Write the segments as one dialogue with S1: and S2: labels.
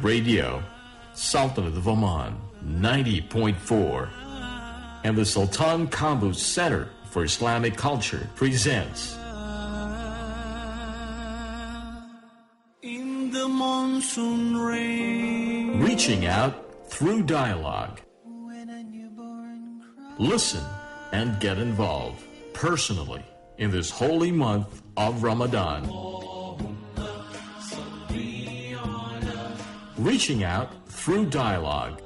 S1: Radio, Sultanate of Oman, 90.4, and the Sultan Qaboos Center for Islamic Culture presents
S2: In the monsoon rain,
S1: Reaching Out Through Dialogue. Listen and get involved personally in this holy month of Ramadan. Reaching Out Through Dialogue.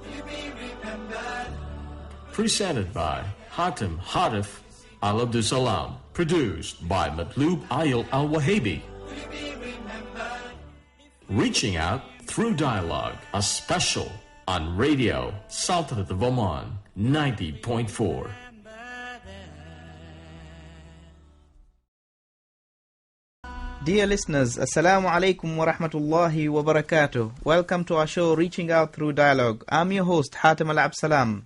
S1: Presented by Hatem Hatif Al Abdul Salam. Produced by Matloob Ayel Al Wahabi. Reaching Out Through Dialogue, a special on Radio Sultanate of Oman, 90.4.
S3: Dear listeners, Assalamu alaikum wa rahmatullahi wa barakatuh. Welcome to our show Reaching Out Through Dialogue. I'm your host Hatem Al Abdul Salam,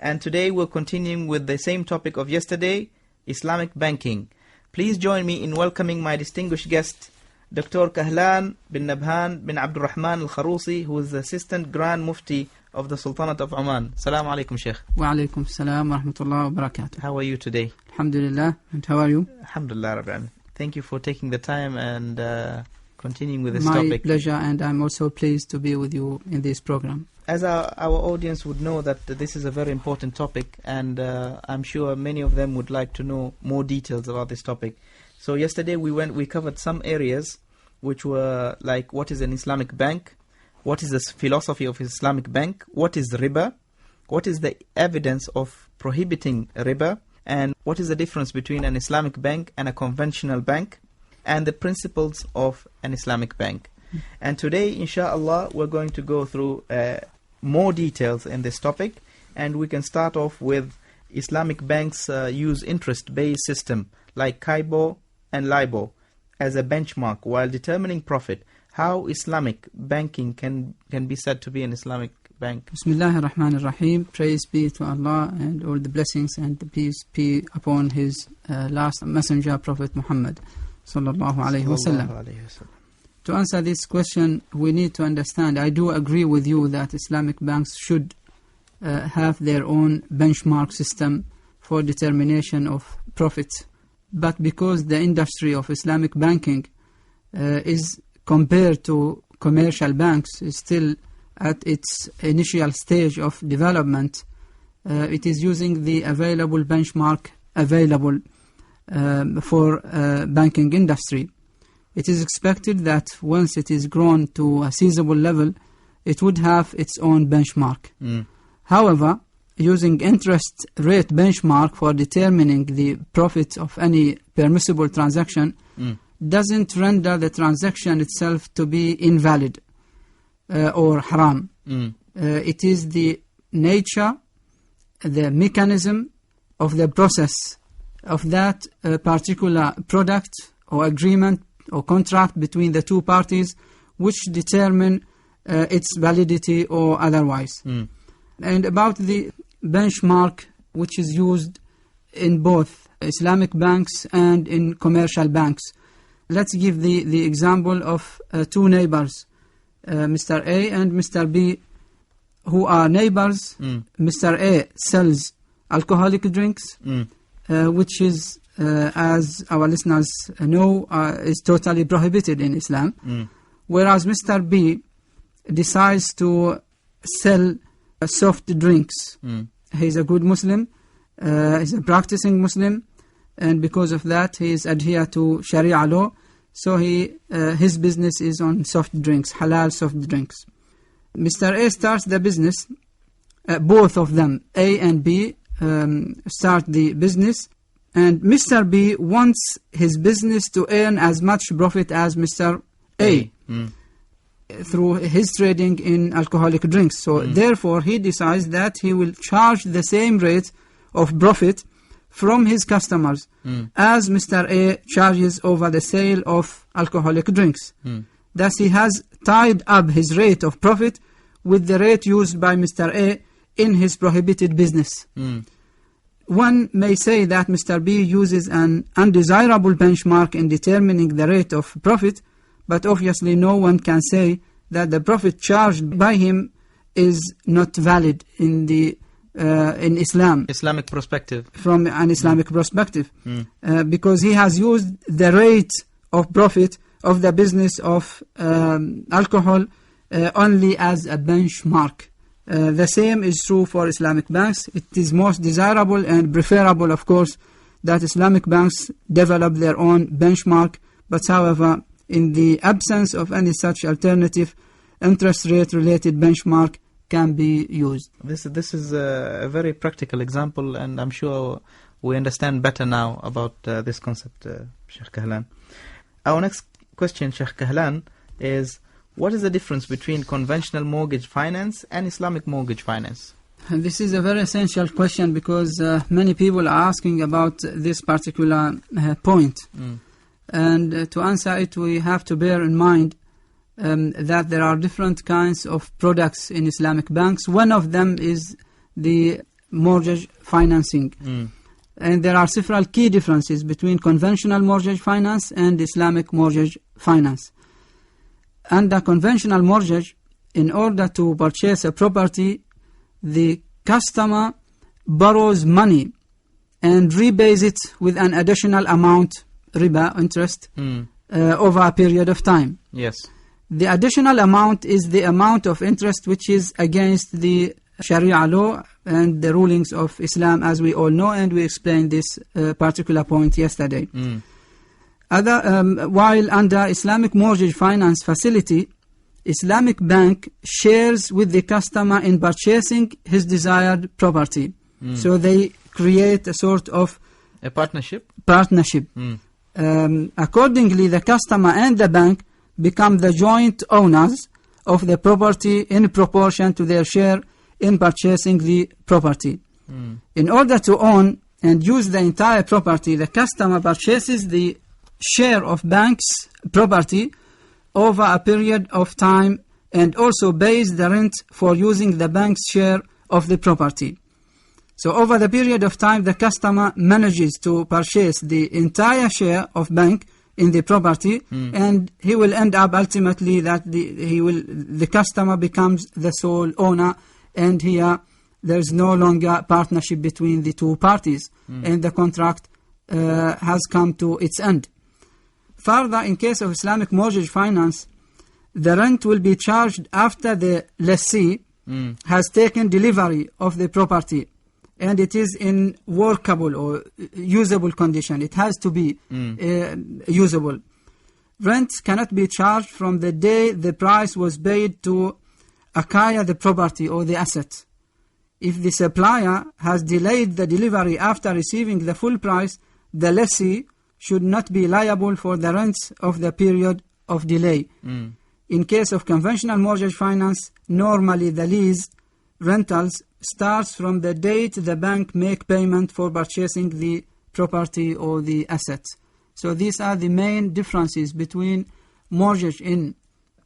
S3: and today we're continuing with the same topic of yesterday, Islamic banking. Please join me in welcoming my distinguished guest, Dr. Kahlan bin Nabhan bin Abdul Rahman Al-Kharousi, who is the Assistant Grand Mufti of the Sultanate of Oman. Assalamu alaikum, Sheikh.
S4: Wa alaikum salam wa rahmatullahi wa barakatuh.
S3: How are you today?
S4: Alhamdulillah. And how are you?
S3: Alhamdulillah Rabbil Alamin. Thank you for taking the time and continuing with this
S4: My
S3: topic.
S4: My pleasure, and I'm also pleased to be with you in this program.
S3: As our audience would know that this is a very important topic, and I'm sure many of them would like to know more details about this topic. So yesterday we covered some areas which were like, what is an Islamic bank? What is the philosophy of Islamic bank? What is riba? What is the evidence of prohibiting riba? And what is the difference between an Islamic bank and a conventional bank? And the principles of an Islamic bank. And today, inshallah, we're going to go through more details in this topic. And we can start off with Islamic banks use interest-based system like Kaibo and Libo as a benchmark while determining profit. How Islamic banking can be said to be an Islamic bank?
S4: Bismillahir Rahmanir Rahim. Praise be to Allah and all the blessings and the peace be upon His last messenger, Prophet Muhammad sallallahu alaihi wasallam. To answer this question, we need to understand, I do agree with you that Islamic banks should have their own benchmark system for determination of profit. But because the industry of Islamic banking is compared to commercial banks, is still at its initial stage of development, it is using the available benchmark available for banking industry. It is expected that once it is grown to a sizable level, it would have its own benchmark. However, using interest rate benchmark for determining the profit of any permissible transaction doesn't render the transaction itself to be invalid or haram. It is the nature, the mechanism of the process of that particular product or agreement or contract between the two parties which determine its validity or otherwise. And about the benchmark which is used in both Islamic banks and in commercial banks. Let's give the example of two neighbors, Mr. A and Mr. B, who are neighbors. Mr. A sells alcoholic drinks, which is, as our listeners know, is totally prohibited in Islam. Whereas Mr. B decides to sell soft drinks. He's a good Muslim, he's a practicing Muslim, and because of that he is adhere to Sharia law, so his business is on soft drinks, halal soft drinks. Mr. A starts the business, both of them, A and B, start the business, and Mr. B wants his business to earn as much profit as Mr. A. Through his trading in alcoholic drinks. So therefore he decides that he will charge the same rate of profit from his customers as Mr. A charges over the sale of alcoholic drinks. Thus he has tied up his rate of profit with the rate used by Mr. A in his prohibited business. One may say that Mr. B uses an undesirable benchmark in determining the rate of profit, but obviously no one can say that the profit charged by him is not valid in Islam.
S3: Islamic perspective.
S4: From an Islamic perspective. Because he has used the rate of profit of the business of alcohol only as a benchmark. The same is true for Islamic banks. It is most desirable and preferable, of course, that Islamic banks develop their own benchmark, but however, in the absence of any such alternative, interest rate related benchmark can be used.
S3: This is a very practical example, and I'm sure we understand better now about this concept, Sheikh Kahlan. Our next question, Sheikh Kahlan, is what is the difference between conventional mortgage finance and Islamic mortgage finance?
S4: And this is a very essential question because many people are asking about this particular point. And to answer it, we have to bear in mind that there are different kinds of products in Islamic banks. One of them is the mortgage financing. And there are several key differences between conventional mortgage finance and Islamic mortgage finance. Under conventional mortgage, in order to purchase a property, the customer borrows money and repays it with an additional amount, riba, interest, over a period of time.
S3: Yes.
S4: The additional amount is the amount of interest which is against the Sharia law and the rulings of Islam, as we all know, and we explained this particular point yesterday. While under Islamic mortgage finance facility, Islamic bank shares with the customer in purchasing his desired property. So they create a sort of
S3: a partnership.
S4: Accordingly, the customer and the bank become the joint owners of the property in proportion to their share in purchasing the property. In order to own and use the entire property, the customer purchases the share of bank's property over a period of time and also pays the rent for using the bank's share of the property. So over the period of time, the customer manages to purchase the entire share of bank in the property, and he will end up ultimately that the customer becomes the sole owner, and here there is no longer partnership between the two parties, and the contract has come to its end. Further, in case of Islamic mortgage finance, the rent will be charged after the lessee has taken delivery of the property, and it is in workable or usable condition. It has to be usable. Rent cannot be charged from the day the price was paid to acquire the property or the asset. If the supplier has delayed the delivery after receiving the full price, the lessee should not be liable for the rents of the period of delay. In case of conventional mortgage finance, normally the lease rentals starts from the date the bank make payment for purchasing the property or the assets. So these are the main differences between mortgage in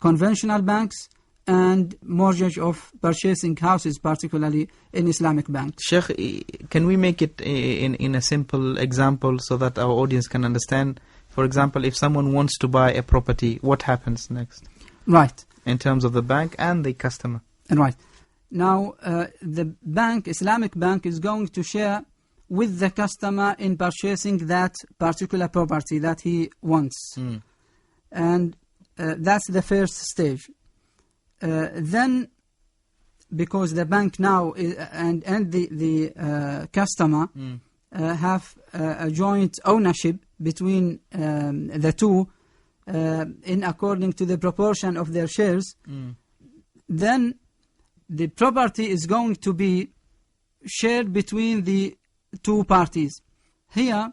S4: conventional banks and mortgage of purchasing houses, particularly in Islamic banks.
S3: Sheikh, can we make it in a simple example so that our audience can understand? For example, if someone wants to buy a property, what happens next?
S4: Right.
S3: In terms of the bank and the customer.
S4: Right. Now, the bank, Islamic bank, is going to share with the customer in purchasing that particular property that he wants. And that's the first stage. Then, because the bank now and the customer have a joint ownership between the two in according to the proportion of their shares, then the property is going to be shared between the two parties. Here,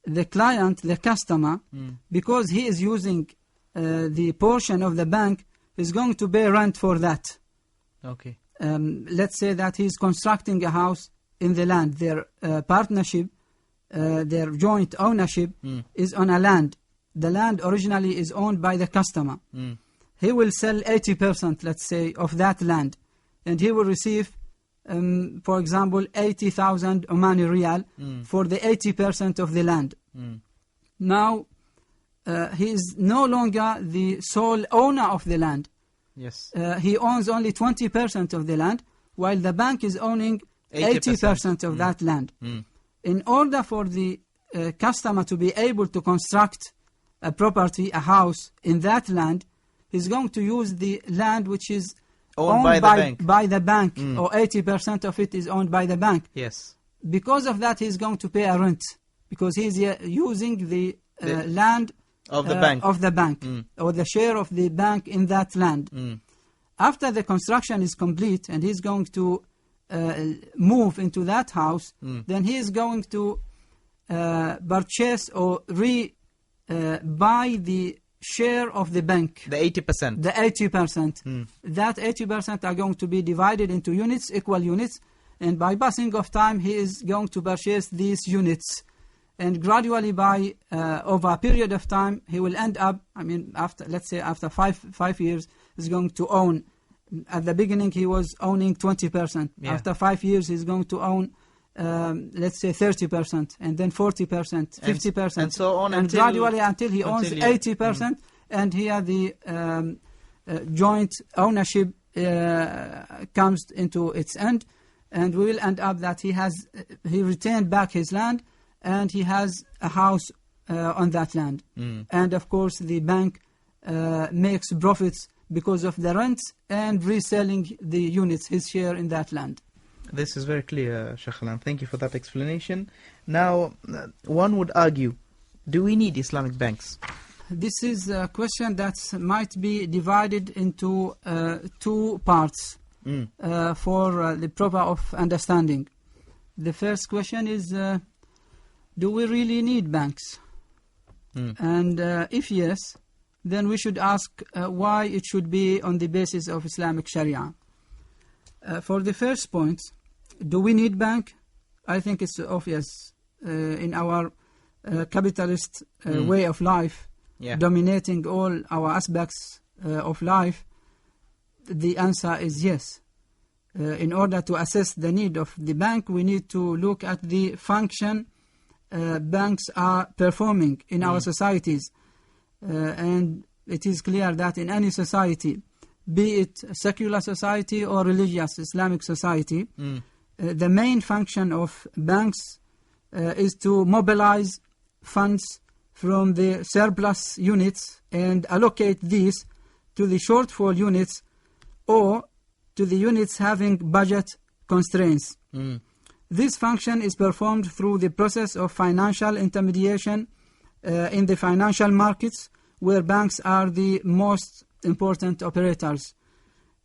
S4: the client, the customer, because he is using the portion of the bank, is going to pay rent for that.
S3: Okay.
S4: Let's say that he's constructing a house in the land. Their partnership, their joint ownership is on a land. The land originally is owned by the customer. He will sell 80%, let's say, of that land. And he will receive, for example, 80,000 Omani Riyal for the 80% of the land. Now, he is no longer the sole owner of the land,
S3: Yes.
S4: He owns only 20% of the land, while the bank is owning 80% of that land. In order for the customer to be able to construct a property, a house in that land, he's going to use the land which is owned by the bank, or 80% of it is owned by the bank.
S3: Yes.
S4: Because of that, he's going to pay a rent, because he's using the land
S3: of the bank,
S4: or the share of the bank in that land. After the construction is complete and he's going to move into that house, then he is going to purchase or buy the share of the bank.
S3: The 80%.
S4: The 80%. That 80% are going to be divided into units, equal units, and by passing of time, he is going to purchase these units. And gradually, by over a period of time, he will end up, after, let's say, after five years, he's going to own. At the beginning, he was owning 20%.
S3: Yeah.
S4: After 5 years, he's going to own, let's say, 30%, and then 40%, 50%.
S3: And so on
S4: and gradually until he owns 80%, and here the joint ownership comes into its end, and we will end up that he retained back his land, and he has a house on that land. And of course, the bank makes profits because of the rents and reselling the units, his share in that land.
S3: This is very clear, Sheikh Alan. Thank you for that explanation. Now, one would argue, do we need Islamic banks?
S4: This is a question that might be divided into two parts for the proper of understanding. The first question is, do we really need banks? And if yes, then we should ask why it should be on the basis of Islamic Sharia. For the first point, do we need bank? I think it's obvious in our capitalist way of life, dominating all our aspects of life. The answer is yes. In order to assess the need of the bank, we need to look at the function banks are performing in our societies. And it is clear that in any society, be it a secular society or religious Islamic society, the main function of banks is to mobilize funds from the surplus units and allocate these to the shortfall units or to the units having budget constraints. This function is performed through the process of financial intermediation in the financial markets, where banks are the most important operators.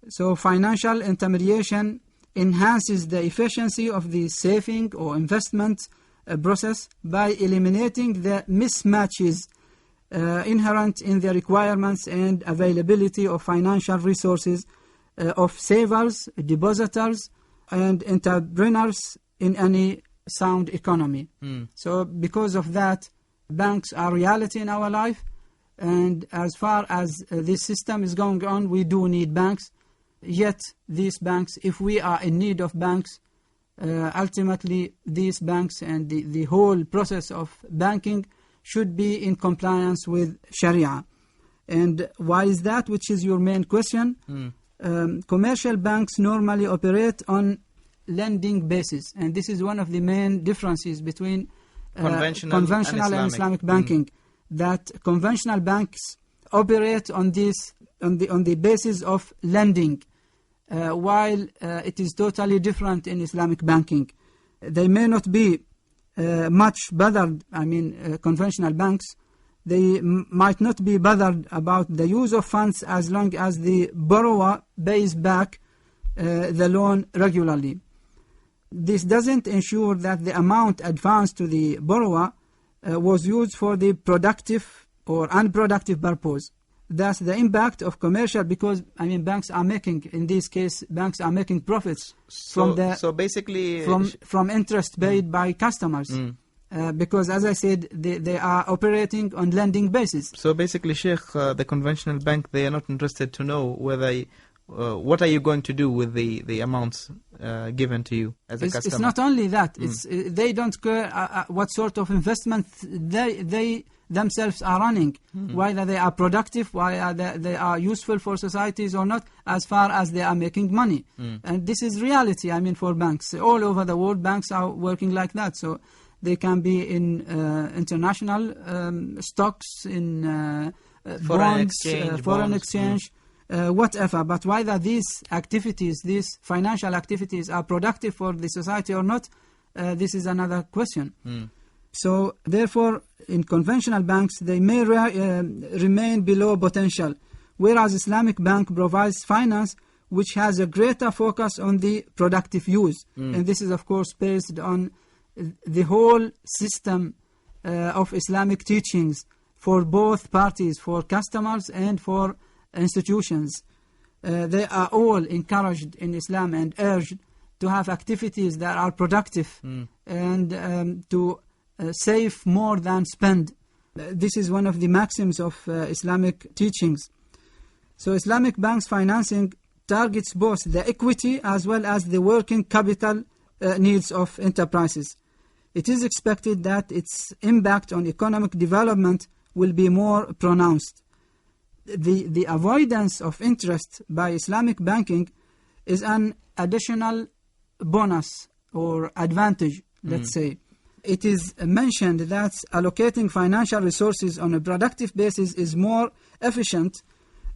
S4: So financial intermediation enhances the efficiency of the saving or investment process by eliminating the mismatches inherent in the requirements and availability of financial resources of savers, depositors, and entrepreneurs in any sound economy. So because of that, banks are reality in our life, and as far as this system is going on, we do need banks. Yet these banks, if we are in need of banks, ultimately these banks and the whole process of banking should be in compliance with Sharia. And why is that, which is your main question? Commercial banks normally operate on lending basis, and this is one of the main differences between conventional and Islamic banking. That conventional banks operate on the basis of lending, while it is totally different in Islamic banking. They may not be much bothered. Conventional banks, they might not be bothered about the use of funds as long as the borrower pays back the loan regularly. This doesn't ensure that the amount advanced to the borrower was used for the productive or unproductive purpose. That's the impact of commercial, because banks are making, in this case, banks are making profits from interest paid by customers. Because, as I said, they are operating on lending basis.
S3: So basically, Sheikh, the conventional bank, they are not interested to know whether what are you going to do with the amounts given to you as a customer?
S4: It's not only that. It's they don't care what sort of investment they themselves are running, whether they are productive, whether they are useful for societies or not, as far as they are making money. And this is reality, I mean, for banks. All over the world, banks are working like that. So they can be in international stocks, in bonds, foreign exchange, whatever. But whether these activities, these financial activities are productive for the society or not, this is another question. So therefore, in conventional banks, they may remain below potential, whereas Islamic bank provides finance which has a greater focus on the productive use. And this is, of course, based on the whole system of Islamic teachings for both parties, for customers and for institutions. They are all encouraged in Islam and urged to have activities that are productive and to save more than spend. This is one of the maxims of Islamic teachings. So Islamic banks financing targets both the equity as well as the working capital needs of enterprises. It is expected that its impact on economic development will be more pronounced. The avoidance of interest by Islamic banking is an additional bonus or advantage, let's say. It is mentioned that allocating financial resources on a productive basis is more efficient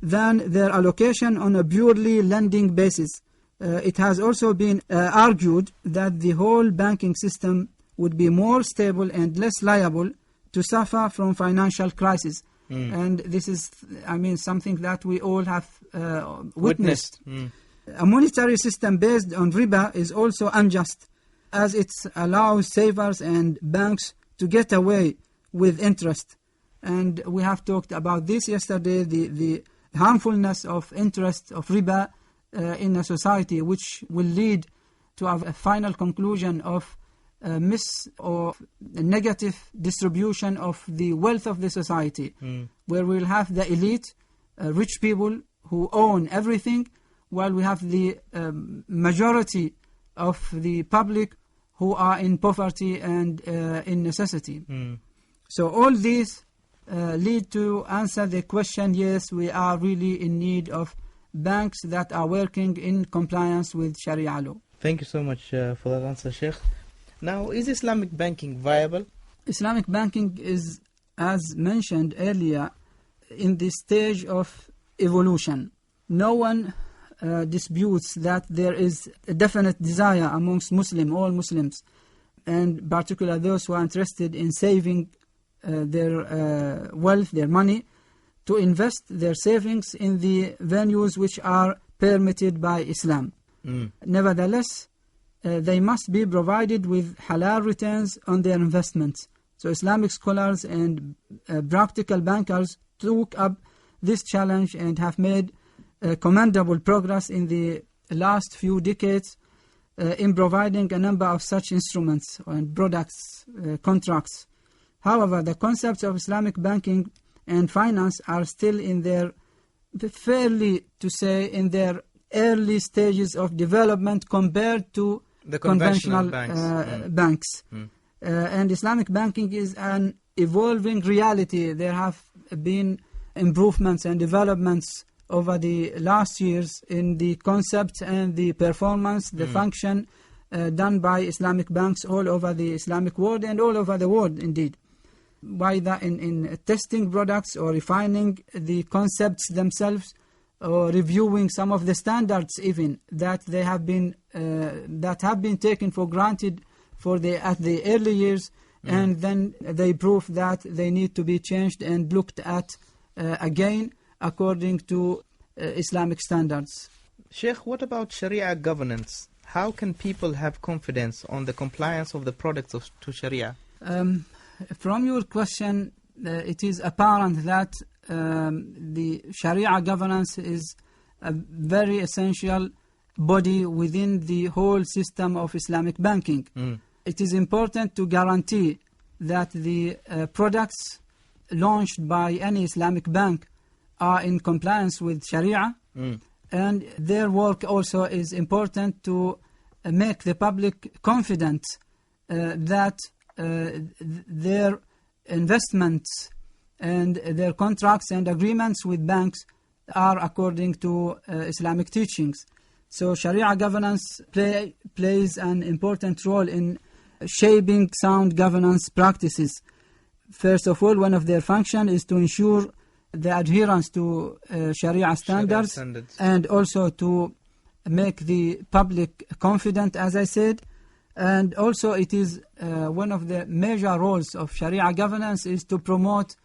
S4: than their allocation on a purely lending basis. It has also been argued that the whole banking system would be more stable and less liable to suffer from financial crisis. And this is, I mean, something that we all have witnessed. A monetary system based on riba is also unjust, as it allows savers and banks to get away with interest. And we have talked about this yesterday, the harmfulness of interest, of riba in a society, which will lead to a final conclusion of miss or negative distribution of the wealth of the society, where we'll have the elite, rich people who own everything, while we have the majority of the public who are in poverty and in necessity. So all these lead to answer the question, yes, we are really in need of banks that are working in compliance with Sharia law.
S3: Thank you so much for that answer, Sheikh. Now, is Islamic banking viable?
S4: Islamic banking is, as mentioned earlier, in the stage of evolution. No one disputes that there is a definite desire amongst all Muslims, and particularly those who are interested in saving their wealth, their money, to invest their savings in the venues which are permitted by Islam. Nevertheless, they must be provided with halal returns on their investments. So Islamic scholars and practical bankers took up this challenge and have made commendable progress in the last few decades in providing a number of such instruments and products, contracts. However, the concepts of Islamic banking and finance are still in their, fairly to say, in their early stages of development compared to
S3: the
S4: conventional
S3: banks.
S4: And Islamic banking is an evolving reality. There have been improvements and developments over the last years in the concept and the performance, the function done by Islamic banks all over the Islamic world and all over the world indeed. Whether in testing products or refining the concepts themselves, or reviewing some of the standards even that they have been taken for granted at the early years, and then they prove that they need to be changed and looked at again according to Islamic standards.
S3: Sheikh, what about Sharia governance? How can people have confidence on the compliance of the products to Sharia?
S4: From your question, it is apparent that the Sharia governance is a very essential body within the whole system of Islamic banking. It is important to guarantee that the products launched by any Islamic bank are in compliance with Sharia, And their work also is important to make the public confident that their investments and their contracts and agreements with banks are according to Islamic teachings. So Sharia governance plays an important role in shaping sound governance practices. First of all, one of their functions is to ensure the adherence to Sharia standards and also to make the public confident, as I said. And also it is one of the major roles of Sharia governance is to promote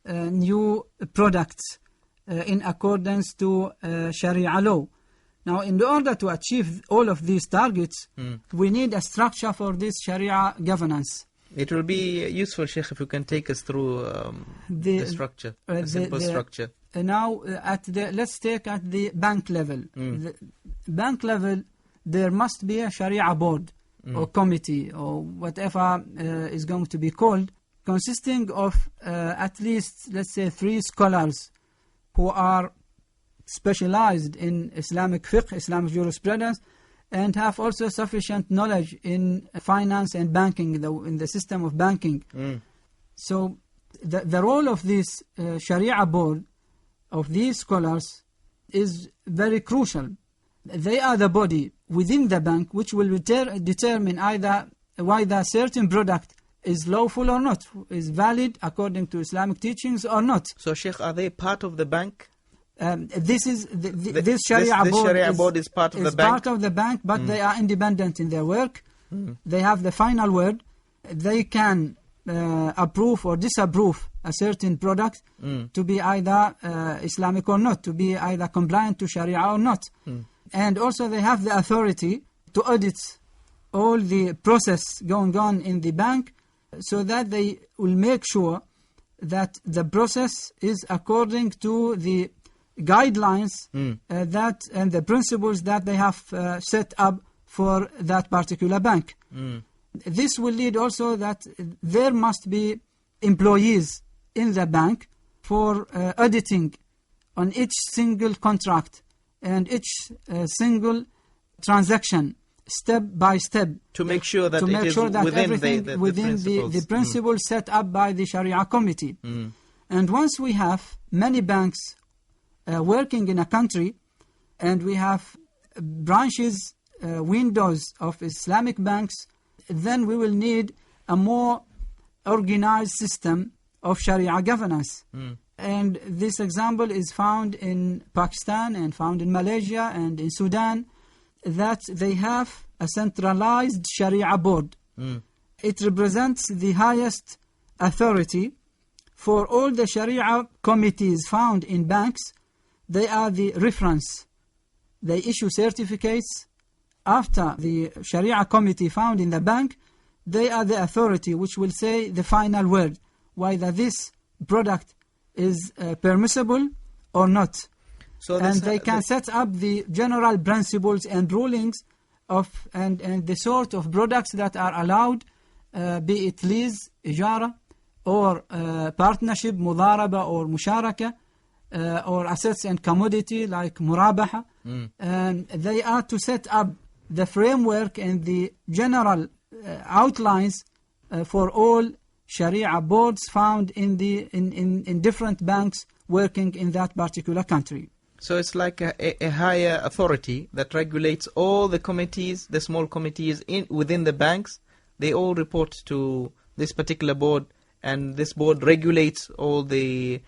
S4: new products in accordance to Sharia law. Now, in order to achieve all of these targets, we need a structure for this Sharia governance.
S3: It will be useful, Sheikh, if you can take us through the structure, a simple structure.
S4: Now, let's take at the bank level. The bank level, there must be a Sharia board or committee or whatever is going to be called, consisting of at least, let's say, 3 scholars who are specialized in Islamic fiqh, Islamic jurisprudence, and have also sufficient knowledge in finance and banking, in the system of banking. So the role of this Sharia board, of these scholars, is very crucial. They are the body within the bank which will determine either whether certain product is lawful or not, is valid according to Islamic teachings or not.
S3: So, Sheikh, are they part of the bank?
S4: This Sharia
S3: board is part of the bank?
S4: Part of the bank, but they are independent in their work. They have the final word. They can approve or disapprove a certain product to be either Islamic or not, to be either compliant to Sharia or not. And also they have the authority to audit all the process going on in the bank, so that they will make sure that the process is according to the guidelines that and the principles that they have set up for that particular bank. This will lead also that there must be employees in the bank for auditing on each single contract and each single transaction, step by step,
S3: to make sure that it is within
S4: the principles set up by the Sharia committee. And once we have many banks working in a country, and we have branches, windows of Islamic banks, then we will need a more organized system of Sharia governance. And this example is found in Pakistan and found in Malaysia and in Sudan, that they have a centralized Sharia board. It represents the highest authority for all the Sharia committees found in banks. They are the reference. They issue certificates after the Sharia committee found in the bank. They are the authority which will say the final word, whether this product is permissible or not. So and they can set up the general principles and rulings of and the sort of products that are allowed, be it lease, ijara, or partnership, mudaraba or musharaka, or assets and commodity like murabaha. And they are to set up the framework and the general outlines for all Sharia boards found in different banks working in that particular country.
S3: So it's like a higher authority that regulates all the committees, the small committees within the banks. They all report to this particular board, and this board regulates all the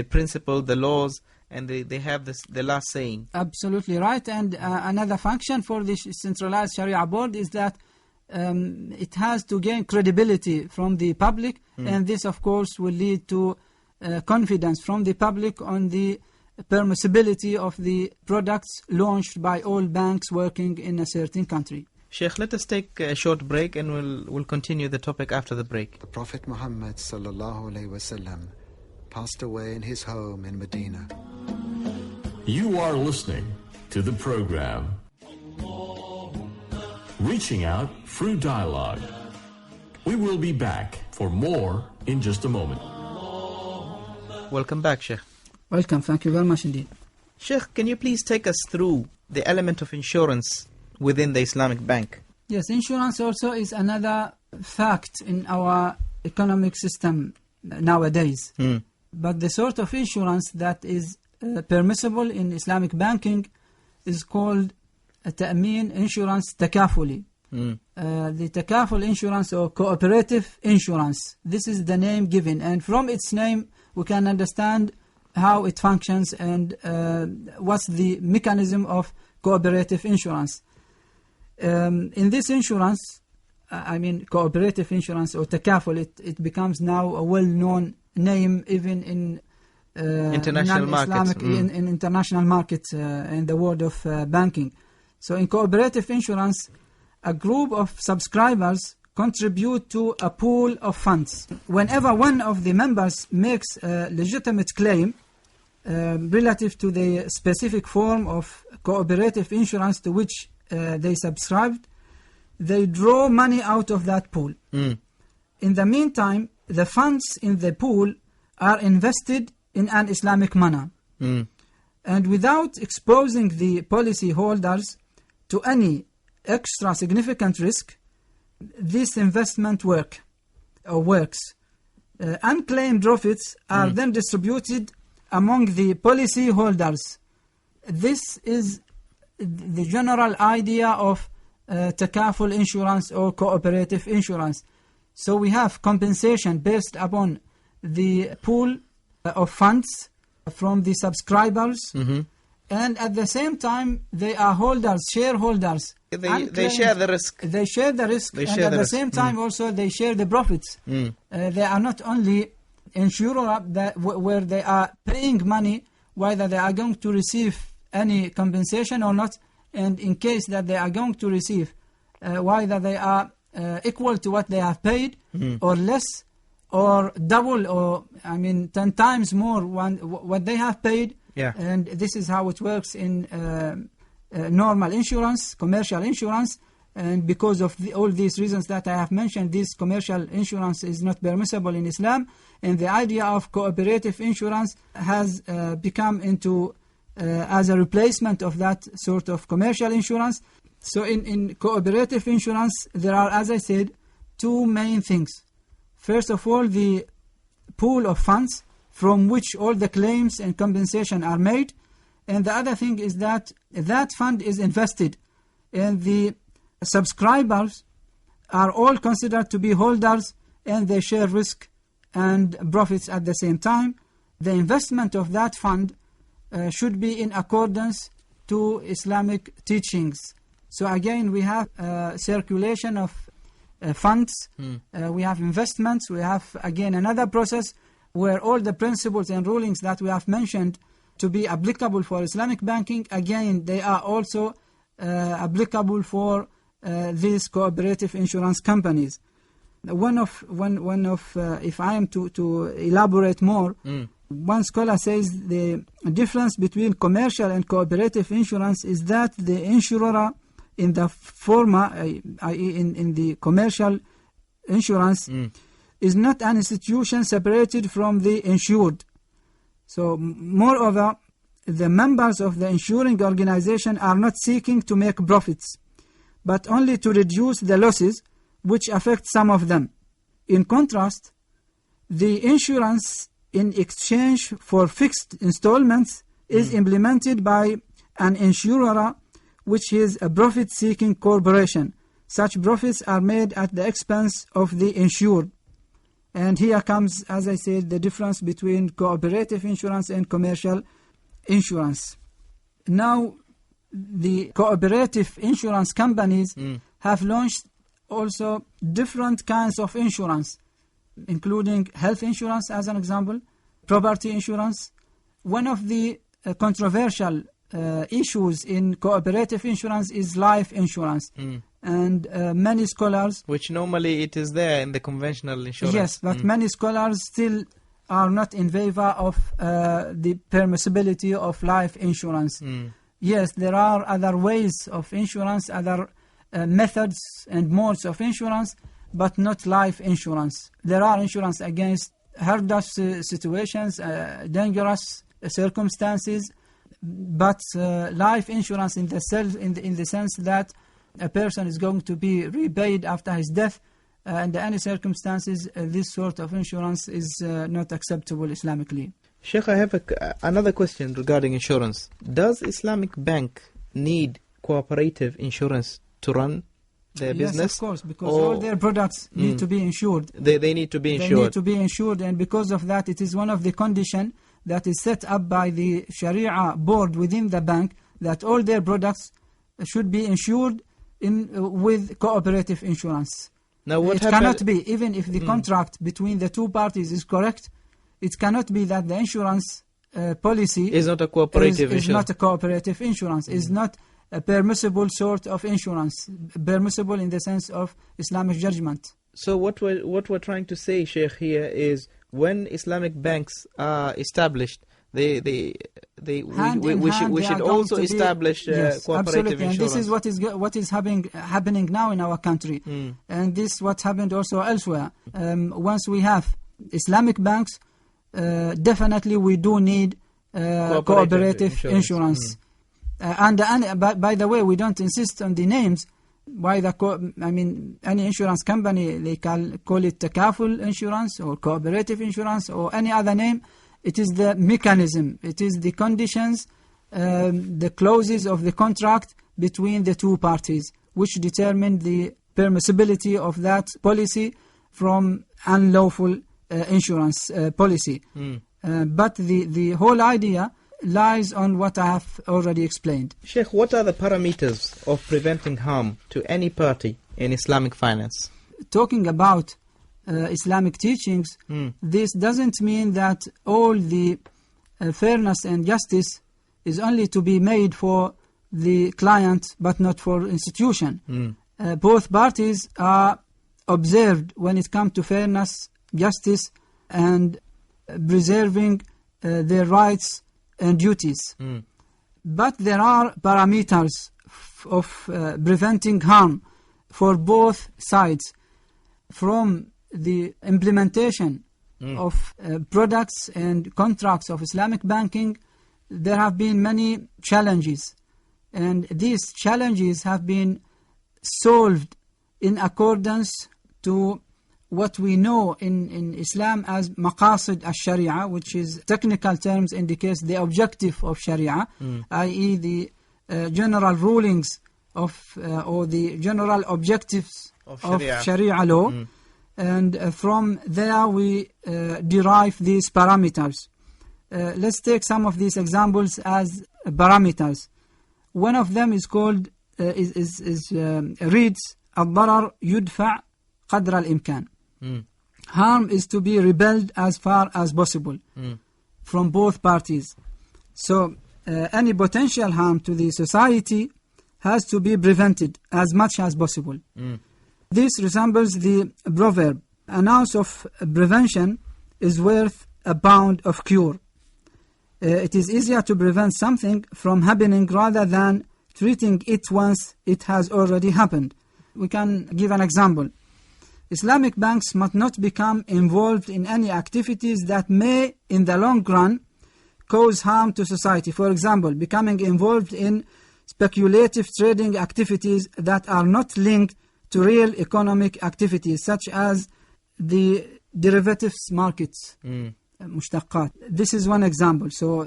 S3: principle, the laws, and they have the last saying.
S4: Absolutely right. And another function for this centralized Sharia board is that it has to gain credibility from the public, and this, of course, will lead to confidence from the public on the permissibility of the products launched by all banks working in a certain country.
S3: Sheikh, let us take a short break, and we'll continue the topic after the break.
S5: The Prophet Muhammad sallallahu alaihi wasallam passed away in his home in Medina.
S1: You are listening to the program Reaching Out Through Dialogue. We will be back for more in just a moment.
S3: Welcome back, Sheikh.
S4: Welcome. Thank you very much indeed.
S3: Sheikh, can you please take us through the element of insurance within the Islamic Bank?
S4: Yes, insurance also is another fact in our economic system nowadays. But the sort of insurance that is permissible in Islamic banking is called Ta'min Insurance Takafuli. The Takaful insurance or cooperative insurance. This is the name given, and from its name we can understand how it functions and what's the mechanism of cooperative insurance. In this insurance, cooperative insurance or takaful, it becomes now a well-known name even in
S3: international markets.
S4: In international markets in the world of banking. So in cooperative insurance, a group of subscribers contribute to a pool of funds. Whenever one of the members makes a legitimate claim relative to the specific form of cooperative insurance to which they subscribed, they draw money out of that pool. In the meantime, the funds in the pool are invested in an Islamic manner. And without exposing the policy holders to any extra significant risk, this investment works. Unclaimed profits are then distributed among the policy holders. This is the general idea of takaful insurance or cooperative insurance. So we have compensation based upon the pool of funds from the subscribers, and at the same time they are holders, shareholders.
S3: They share the risk.
S4: They share the risk, and at the same time also they share the profits. They are not only insurer where they are paying money whether they are going to receive any compensation or not, and in case that they are going to receive whether they are equal to what they have paid or less or double or 10 times more what they have paid. And this is how it works in normal insurance, commercial insurance. And because of all these reasons that I have mentioned, this commercial insurance is not permissible in Islam, and the idea of cooperative insurance has become into as a replacement of that sort of commercial insurance. So in cooperative insurance there are, as I said, two main things. First of all, the pool of funds from which all the claims and compensation are made, and the other thing is that that fund is invested, and the subscribers are all considered to be holders, and they share risk and profits at the same time. The investment of that fund should be in accordance to Islamic teachings. So again, we have circulation of funds, we have investments, we have again another process where all the principles and rulings that we have mentioned to be applicable for Islamic banking, again they are also applicable for these cooperative insurance companies. One of if I am to elaborate more, one scholar says the difference between commercial and cooperative insurance is that the insurer in the former, i.e. in the commercial insurance, is not an institution separated from the insured. So moreover, the members of the insuring organization are not seeking to make profits, but only to reduce the losses which affect some of them. In contrast, the insurance in exchange for fixed installments is implemented by an insurer which is a profit-seeking corporation. Such profits are made at the expense of the insured. And here comes, as I said, the difference between cooperative insurance and commercial insurance. Now, the cooperative insurance companies have launched also different kinds of insurance, including health insurance as an example, property insurance. One of the controversial issues in cooperative insurance is life insurance. And many scholars...
S3: Which normally it is there in the conventional insurance.
S4: Yes, but many scholars still are not in favor of the permissibility of life insurance. Yes, there are other ways of insurance, other methods and modes of insurance, but not life insurance. There are insurance against hazardous situations, dangerous circumstances, but life insurance in the sense that a person is going to be repaid after his death. Under any circumstances, this sort of insurance is not acceptable Islamically.
S3: Sheikh, I have another question regarding insurance. Does Islamic bank need cooperative insurance to run their business?
S4: Yes, of course, because all their products need to be insured.
S3: They need to be insured.
S4: They need to be insured, and because of that, it is one of the conditions that is set up by the Sharia board within the bank that all their products should be insured with cooperative insurance.
S3: Now, what
S4: cannot be, even if the contract between the two parties is correct, it cannot be that the insurance policy
S3: is not a cooperative
S4: is not a cooperative insurance. Is not a permissible sort of insurance, permissible in the sense of Islamic judgment.
S3: So what we're trying to say, Sheikh, here is when Islamic banks are established, we should also establish cooperative
S4: absolutely.
S3: insurance.
S4: And this is what is happening now in our country, and this what happened also elsewhere. Once we have Islamic banks, definitely we do need cooperative insurance. And by the way, we don't insist on the names. Why any insurance company, they call it takaful insurance or cooperative insurance or any other name. It is the mechanism, it is the conditions, the clauses of the contract between the two parties, which determine the permissibility of that policy from unlawful insurance policy. But the whole idea lies on what I have already explained.
S3: Sheikh, what are the parameters of preventing harm to any party in Islamic finance?
S4: Talking about Islamic teachings, this doesn't mean that all the fairness and justice is only to be made for the client but not for institution. Both parties are observed when it comes to fairness, justice, and preserving their rights and duties. But there are parameters of preventing harm for both sides. From the implementation of products and contracts of Islamic banking, there have been many challenges, and these challenges have been solved in accordance to what we know in Islam as maqasid al-Sharia, which is technical terms indicates the objective of Sharia, i.e. the general rulings of or the general objectives of Sharia law. And from there we derive these parameters. Let's take some of these examples as parameters. One of them is called reads الضرر يدفع قدر الإمكان. Harm is to be repelled as far as possible from both parties. So any potential harm to the society has to be prevented as much as possible. This resembles the proverb, an ounce of prevention is worth a pound of cure. It is easier to prevent something from happening rather than treating it once it has already happened. We can give an example. Islamic banks must not become involved in any activities that may, in the long run, cause harm to society. For example, becoming involved in speculative trading activities that are not linked to real economic activities, such as the derivatives markets. Mushtaqat. This is one example. So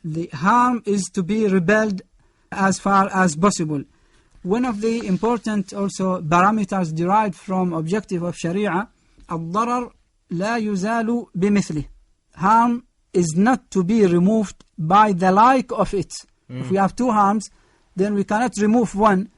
S4: the harm is to be repelled as far as possible. One of the important also parameters derived from objective of Sharia, الضرر لا يزال بمثله. Harm is not to be removed by the like of it. If we have two harms, then we cannot remove one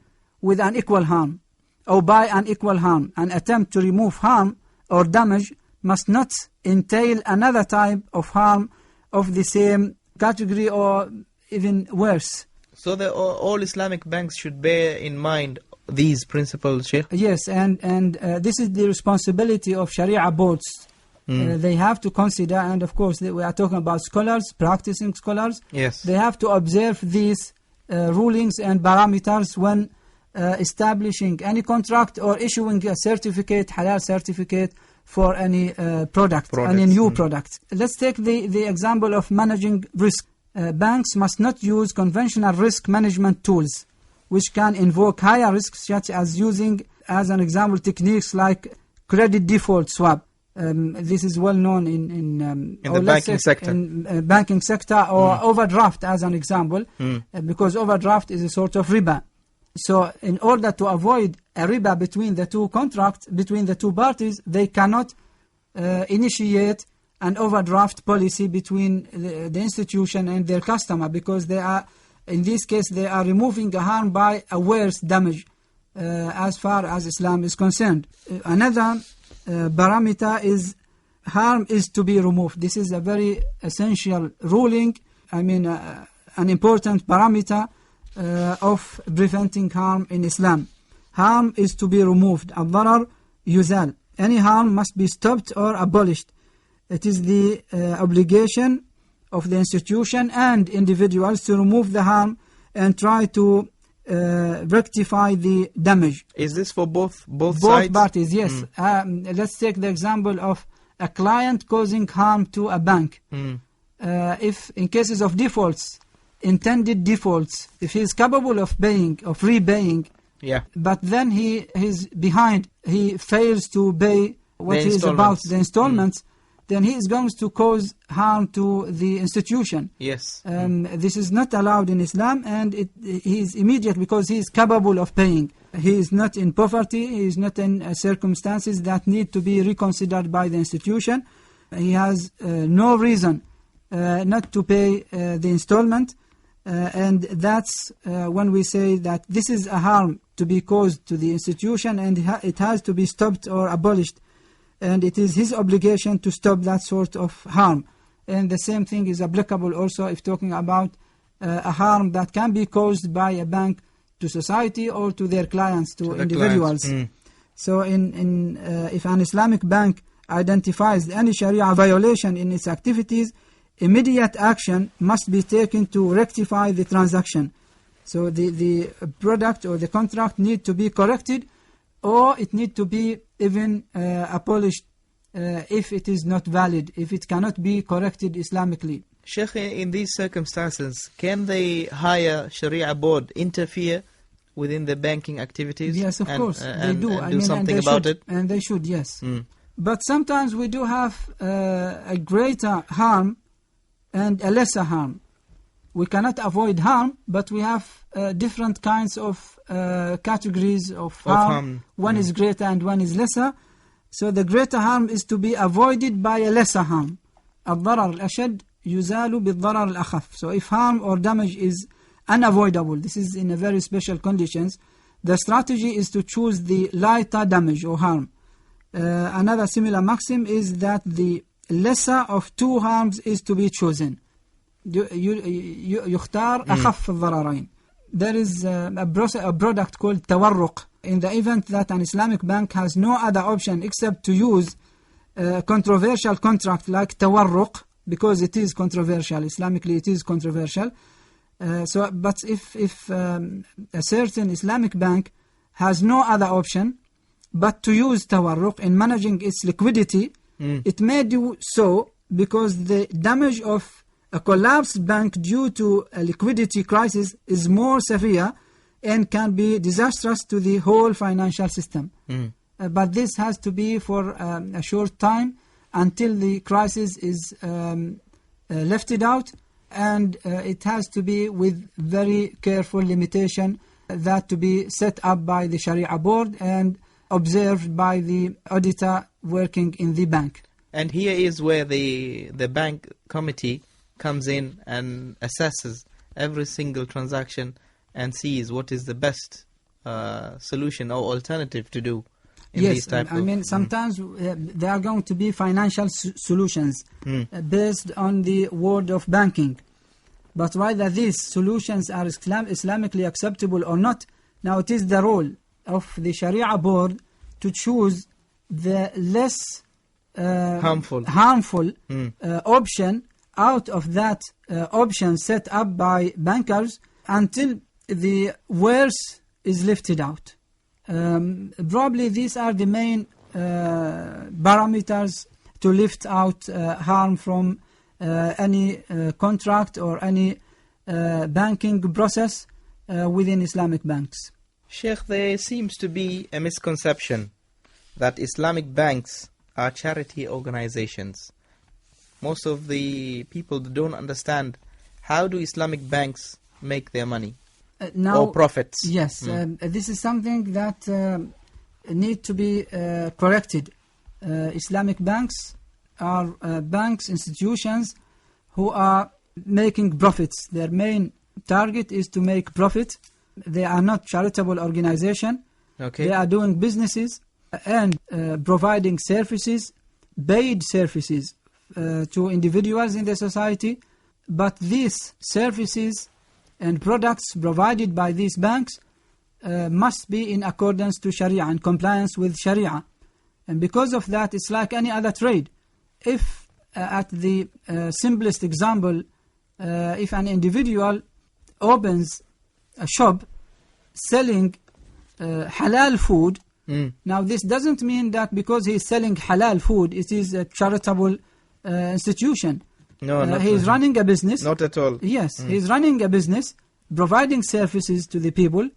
S4: with an equal harm or by an equal harm. An attempt to remove harm or damage must not entail another type of harm of the same category or even worse.
S3: So all Islamic banks should bear in mind these principles, Sheikh?
S4: Yes, and this is the responsibility of Sharia boards. They have to consider, and of course we are talking about scholars, practicing scholars.
S3: Yes.
S4: They have to observe these rulings and parameters when establishing any contract or issuing a certificate, halal certificate, for any product, any new product. Let's take the example of managing risk. banks must not use conventional risk management tools, which can invoke higher risks, such as using, as an example, techniques like credit default swap. This is well known in
S3: the banking sector.
S4: In banking sector, or overdraft, as an example, because overdraft is a sort of riba. So in order to avoid a riba between the two contracts, between the two parties, they cannot initiate an overdraft policy between the institution and their customer, because they are, in this case, they are removing a harm by a worse damage as far as Islam is concerned. Another parameter is harm is to be removed. This is a very essential ruling, an important parameter of preventing harm in Islam. Harm is to be removed. Al-darar yuzal. Any harm must be stopped or abolished. It is the obligation of the institution and individuals to remove the harm and try to rectify the damage.
S3: Is this for both sides?
S4: Parties, yes. Let's take the example of a client causing harm to a bank. If in cases of defaults, intended defaults, if he is capable of paying, of repaying, but then he is behind, he fails to pay what he is about, the installments, then he is going to cause harm to the institution.
S3: Yes.
S4: This is not allowed in Islam, and he is immediate because he is capable of paying. He is not in poverty, he is not in circumstances that need to be reconsidered by the institution. He has no reason not to pay the installment, and that's when we say that this is a harm to be caused to the institution, and it has to be stopped or abolished. And it is his obligation to stop that sort of harm. And the same thing is applicable also if talking about a harm that can be caused by a bank to society or to their clients, to individuals. So if an Islamic bank identifies any Sharia violation in its activities, immediate action must be taken to rectify the transaction. So the product or the contract need to be corrected, or it need to be even abolished if it is not valid, if it cannot be corrected Islamically.
S3: Sheikh, in these circumstances, can the higher Sharia board interfere within the banking activities?
S4: Yes, of course, they do.
S3: And do something about it?
S4: And they should, yes. But sometimes we do have a greater harm and a lesser harm. We cannot avoid harm, but we have different kinds of categories of harm. One is greater and one is lesser. So the greater harm is to be avoided by a lesser harm. الضرر الأشد يزال بالضرر الأخف. So if harm or damage is unavoidable, this is in a very special conditions, the strategy is to choose the lighter damage or harm. Another similar maxim is that the lesser of two harms is to be chosen. يختار أخف الضررين. There is a product called tawarruq. In the event that an Islamic bank has no other option except to use a controversial contract like tawarruq, because it is controversial, Islamically it is controversial. But if a certain Islamic bank has no other option but to use tawarruq in managing its liquidity, it may do so because the damage of a collapsed bank due to a liquidity crisis is more severe and can be disastrous to the whole financial system. But this has to be for a short time until the crisis is lifted out, and it has to be with very careful limitation that to be set up by the Sharia board and observed by the auditor working in the bank.
S3: And here is where the bank committee comes in and assesses every single transaction and sees what is the best solution or alternative to do in these type of...
S4: sometimes there are going to be financial solutions based on the word of banking. But whether these solutions are Islamically acceptable or not, now it is the role of the Sharia board to choose the less harmful option out of that option set up by bankers until the worst is lifted out. Probably these are the main parameters to lift out harm from any contract or any banking process within Islamic banks.
S3: Sheikh, there seems to be a misconception that Islamic banks are charity organizations. Most of the people don't understand, how do Islamic banks make their money or profits?
S4: Yes, this is something that need to be corrected. Islamic banks are banks, institutions who are making profits. Their main target is to make profit. They are not charitable organization.
S3: Okay.
S4: They are doing businesses and providing services, paid services to individuals in the society. But these services and products provided by these banks must be in accordance to Sharia and compliance with Sharia. And because of that, it's like any other trade. If at the simplest example, if an individual opens a shop selling halal food, now this doesn't mean that because he's selling halal food, it is a charitable institution.
S3: No,
S4: he's running a business.
S3: Not at all.
S4: Yes, he's running a business, providing services to the people.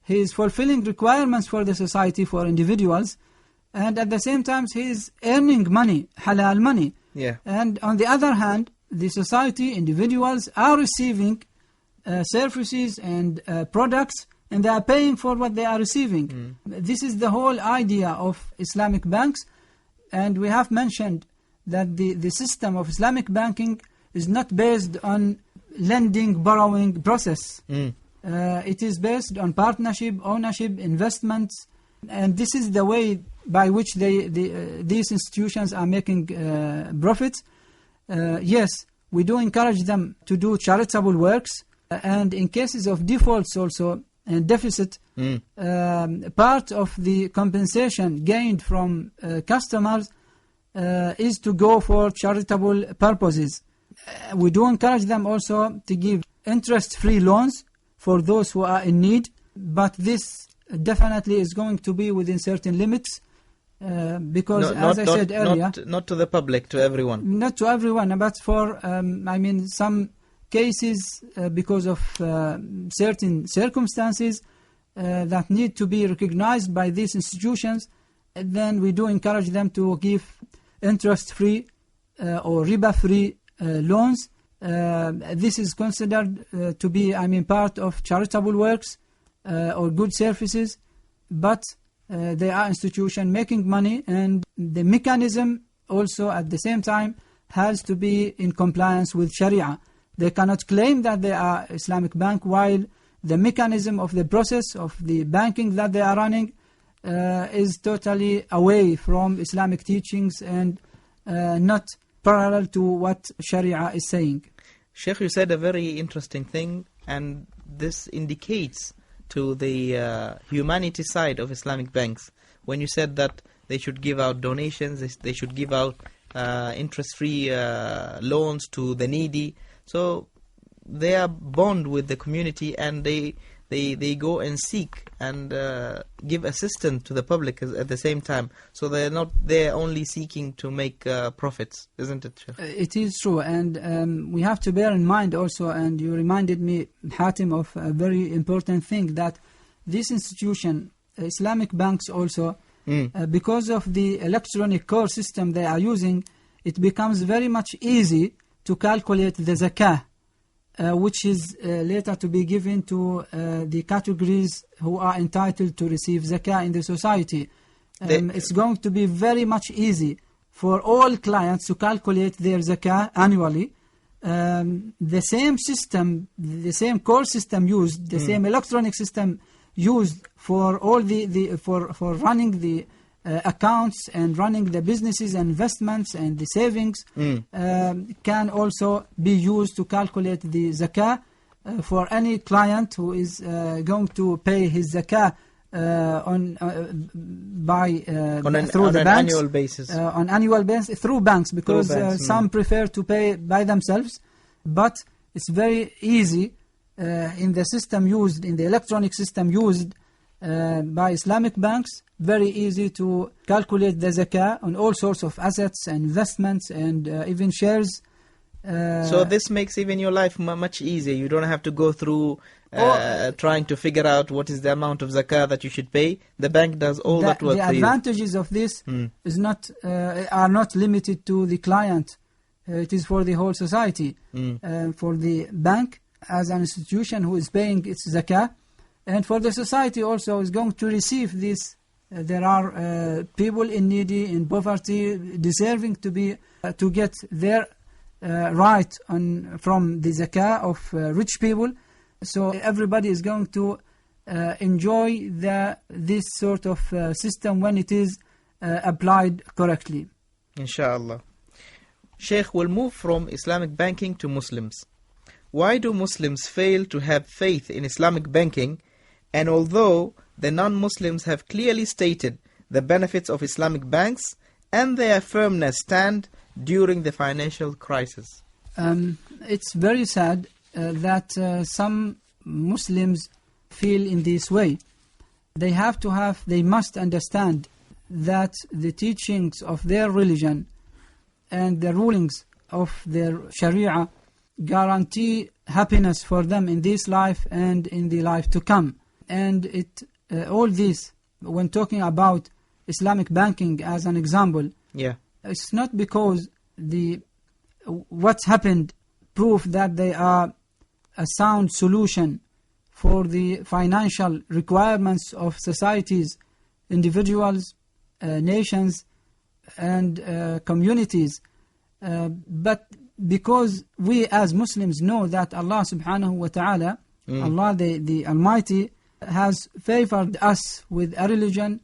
S4: He's fulfilling requirements for the society, for individuals. And at the same time, he's earning money, halal money.
S3: Yeah.
S4: And on the other hand, the society, individuals are receiving services and products, and they are paying for what they are receiving. This is the whole idea of Islamic banks. And we have mentioned that the system of Islamic banking is not based on lending, borrowing process. It is based on partnership, ownership, investments, and this is the way by which these institutions are making profits. Yes, we do encourage them to do charitable works, and in cases of defaults also and deficit, part of the compensation gained from customers is to go for charitable purposes. We do encourage them also to give interest-free loans for those who are in need, but this definitely is going to be within certain limits, because as I said earlier,
S3: not to the public, to everyone.
S4: Not to everyone, but for some cases because of certain circumstances that need to be recognized by these institutions, then we do encourage them to give interest-free or riba-free loans. This is considered to be, part of charitable works or good services, but they are institutions making money, and the mechanism also at the same time has to be in compliance with Sharia. They cannot claim that they are Islamic bank while the mechanism of the process of the banking that they are running is totally away from Islamic teachings and not parallel to what Sharia is saying.
S3: Sheikh, you said a very interesting thing, and this indicates to the humanity side of Islamic banks. When you said that they should give out donations, they should give out interest-free loans to the needy. So they are bond with the community, and they go and seek and give assistance to the public at the same time. So they're not there only seeking to make profits, isn't it, Sheikh?
S4: It is true, and we have to bear in mind also, and you reminded me, Hatim, of a very important thing, that this institution, Islamic banks also, because of the electronic core system they are using, it becomes very much easy to calculate the zakah, which is later to be given to the categories who are entitled to receive zakah in the society. It's going to be very much easy for all clients to calculate their zakah annually. The same system, the same core system used, the same electronic system used for all for running the accounts and running the businesses and investments and the savings can also be used to calculate the zakah for any client who is going to pay his zakah through the banks,
S3: annual basis.
S4: On annual basis through banks, because some prefer to pay by themselves, but it's very easy in the system used, in the electronic system used by Islamic banks, very easy to calculate the zakah on all sorts of assets and investments and even shares.
S3: So this makes even your life much easier. You don't have to go through trying to figure out what is the amount of zakah that you should pay. The bank does all that work
S4: for you. The advantages of this is are not limited to the client. It is for the whole society. For the bank as an institution who is paying its zakah, and for the society also is going to receive this. There are people in needy, in poverty, deserving to get their right from the zakah of rich people. So everybody is going to enjoy this sort of system when it is applied correctly.
S3: Inshallah. Sheikh, will move from Islamic banking to Muslims. Why do Muslims fail to have faith in Islamic banking? And although the non-Muslims have clearly stated the benefits of Islamic banks and their firmness stand during the financial crisis.
S4: It's very sad that some Muslims feel in this way. They must understand that the teachings of their religion and the rulings of their Sharia guarantee happiness for them in this life and in the life to come. And all this, when talking about Islamic banking as an example, it's not because what's happened prove that they are a sound solution for the financial requirements of societies, individuals, nations, and communities. But because we as Muslims know that Allah subhanahu wa ta'ala, Allah the Almighty, has favored us with a religion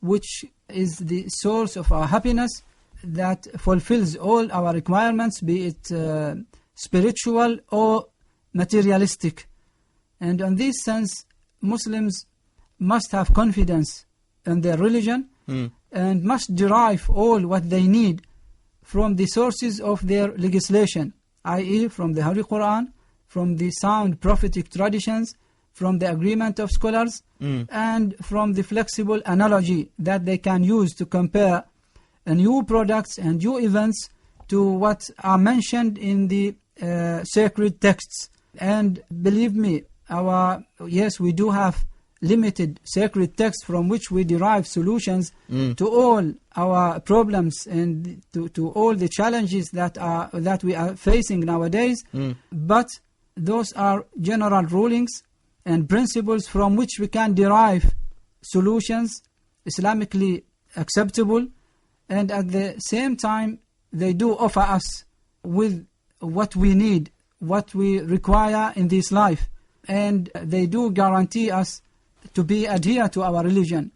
S4: which is the source of our happiness, that fulfills all our requirements, be it spiritual or materialistic. And in this sense, Muslims must have confidence in their religion and must derive all what they need from the sources of their legislation, i.e. from the Holy Quran, from the sound prophetic traditions, from the agreement of scholars, and from the flexible analogy that they can use to compare new products and new events to what are mentioned in the sacred texts. And believe me, yes, we do have limited sacred texts from which we derive solutions to all our problems and to all the challenges that we are facing nowadays. But those are general rulings and principles from which we can derive solutions Islamically acceptable, and at the same time they do offer us with what we need, what we require in this life, and they do guarantee us to be adhere to our religion.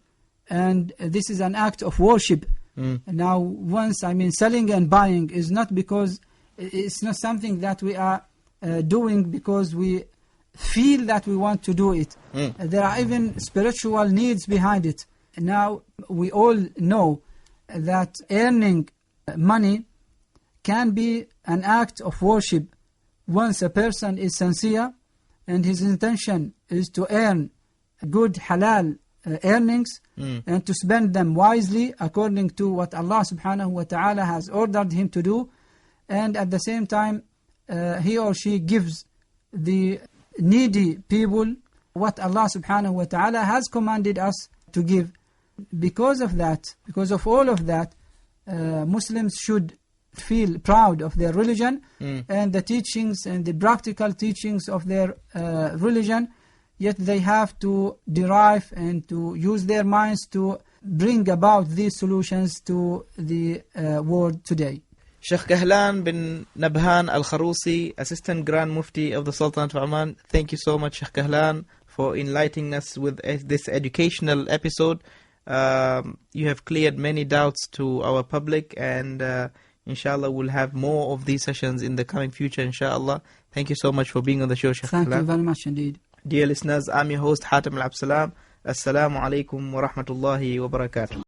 S4: And this is an act of worship. Now, selling and buying is not because it's not something that we are doing because we feel that we want to do it. There are even spiritual needs behind it. Now, we all know that earning money can be an act of worship once a person is sincere and his intention is to earn good halal earnings and to spend them wisely according to what Allah subhanahu wa ta'ala has ordered him to do, and at the same time he or she gives the needy people what Allah subhanahu wa ta'ala has commanded us to give. Because of all of that, Muslims should feel proud of their religion and the teachings and the practical teachings of their religion, yet they have to derive and to use their minds to bring about these solutions to the world today.
S3: Sheikh Kahlan bin Nabhan Al-Kharusi, Assistant Grand Mufti of the Sultanate of Oman. Thank you so much, Sheikh Kahlan, for enlightening us with this educational episode. You have cleared many doubts to our public, and inshallah we'll have more of these sessions in the coming future, inshallah. Thank you so much for being on the show, Sheikh Kahlan.
S4: Thank you very much indeed.
S3: Dear listeners, I'm your host Hatem Al-Absalam. Assalamu alaikum wa rahmatullahi wa barakatuh.